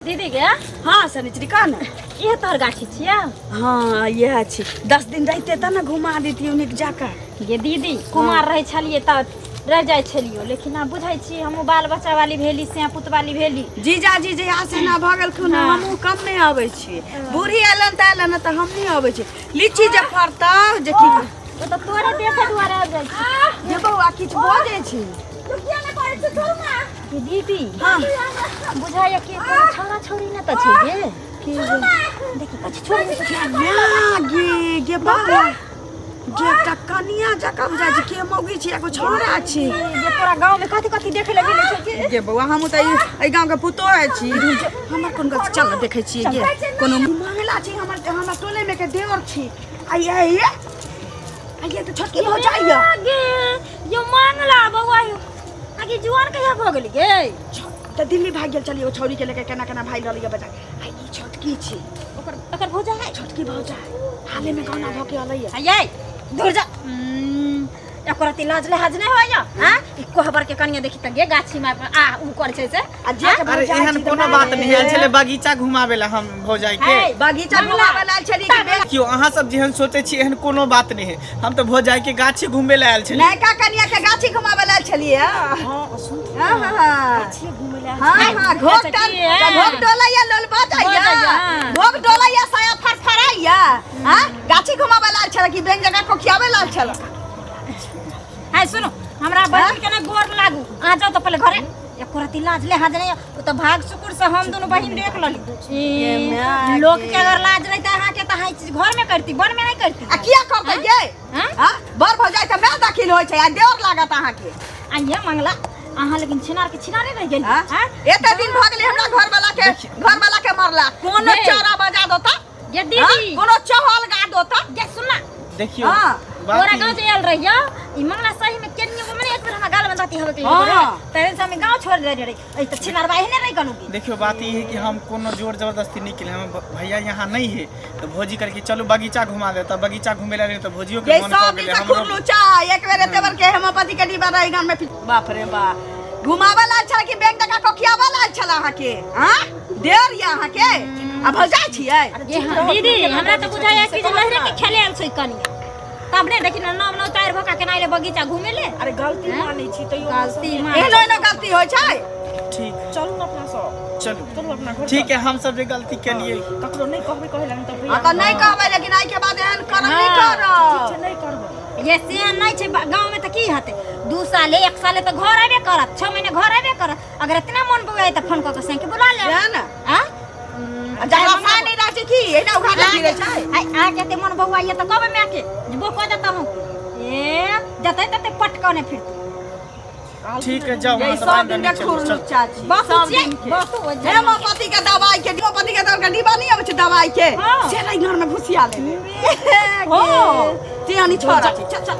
दीदी गे हाँ सनिचरी का ना ये तोहर गाछी छिया। हाँ यह छी 10 दिन रहते त ना घुमा देती उन्हें जाकर। गे दीदी कुमार रहे छलिए त रह जाय छलियो, लेकिन अब बुझाई छी हम बाल बच्चा वाली भेली से पुत वाली भेली। जीजा जी जे आसे ना भगल खुन हमहु कम नहीं आवे छी। बूढ़ी एलन त एलन त हम नहीं आवे छी। लीची जे फरता जे की ओ त तोरे देखे दुआरे आ जाय छी। जे बौआ किछ बजे छी। तू किया ने करे छ छोड़ ना के दीदी। हाँ बुझाय के छोरा छोरी न त छै गे के देखि कछ छोरी न त छै ना गे बाबा जे टकनिया जका बुझा जी के मौगी छी एगो छोरा छी। ये पूरा गांव में कथि कथि देखे लगे छै के गे बौआ हम त ए गांव के पुतो छी। हमर कोन गछ चल देखे छी गे कोनो मामला छी। हमर टोले में के देवर छी। आइए तो छोटकी हो जाइए गे यो मांगला बउआ यो आगे जुआन कहिया भ गेली गे। त दिल्ली भाग गेल चलिए छौरी के लेके केना केना भाई ललिए बजा। आई ई छोटकी छी ओकर भौजा है छोटकी भौजा हाले में गाना भ के अलैया। आइए दूर जा एकरती लाज लेहाज नहीं होया। हां ई कोहबर के कनिया देखि त गे गाछी में आ उ कर छै से आ जे के अरे एहन कोनो बात नहीं है छले बगीचा घुमावेला हम भौजाई के बगीचा घुमावेला आइल छली कि क्यों अहाँ सब जेहन सोचे छी एहन कोनो बात नहीं है। हम तो भौजाई के गाछी घुमेला आयल छली। नयका कनिया के गाछी घुमावेला आइल छली। हां सुन हां गाछी घुमेला हां घोक डोलैया लोल बजाइया घोक डोलैया साया फरफराइया। हां गाछी घुमावेला आइल छल कि बैंक जगह को खियावेला आइल छल। हाय सुनो हमरा बहन के ना गोर लागू आ जाओ तो पहले घरे एकरती लाज लेहाज नहीं ओ तो भाग शुक्र से हम दोनों बहिन देख लली। लोग के अगर लाज रही त अहाँ के त हाई चीज घर में करती वन में नहीं करती। आ किया करबै गे हां बर भौजाई त मैं दाखिल होय छै आ देवर लागत अहाँ के। आइए मंगला अहाँ लेकिन छिनार के छिनारे रह गेल। हां एते दिन भ गेलै हमरा घर वाला के मरला कोनो चोरा बजा दोता ये दीदी कोनो चहल गा दोता ये सुनना देखियो तोरा गांव से आयल रहियो ई मंगला सही में केनियो को मने एक बार हमरा गाल में दाती होवे के तेरे से हम गांव छोड़ दे रे ए त छिनार बाई ने नहीं कनु। देखियो बात ये है कि हम कोनो जोर जबरदस्ती नहीं केले। हम भैया यहाँ नहीं है तो भौजी करके चलो बगीचा घुमा देता। बगीचा घुमेला नहीं तो भौजियो के मन कर गेले। हम लुचा एक बेर देवर के हेमोपैथी के डिब्बा रही गांव में बाप रे बा घुमावेला छल कि बैंक टका को खियावेला छल अहाँ के। हां देर या अहाँ के आ भौजा छियै दीदी हमरा त बुझाय कि जे लहरे के खेले आल छै कनिया तब ने देखि न नाम न उतार भका के नाइले बगीचा घुमेले। अरे गलती मानै छी त गलती एहनो गलती होय छै। ठीक चलू न अपना सब चलो अपना घर ठीक है हम सब जे गलती के लिए ककरो नहीं कहबै कहला त भैया त नहीं कहबै लेकिन आई के बाद एहन करम नहीं करब नहीं करबै। ये से नहीं छै गांव में त की हते 2 साल 1 साल त घर आबे करत 6 महीने घर आबे करत। अगर इतना मन बुआई त फोन क के से के बुला ले ना हां जरा पानी राखी की एना उठा के गिरे छै। आ जते मन बुआई त कहबे मैं के जबो क देता हूं ए जते तते पटकने फिर ठीक है जाओ ये सब दिन के खुरलू चाची सब दिन के हेमोपैथी के दवाई के डिब्बा नहीं आबै छै दवाई के से घर में घुसिया ले हो ते आनी छोरा चल चल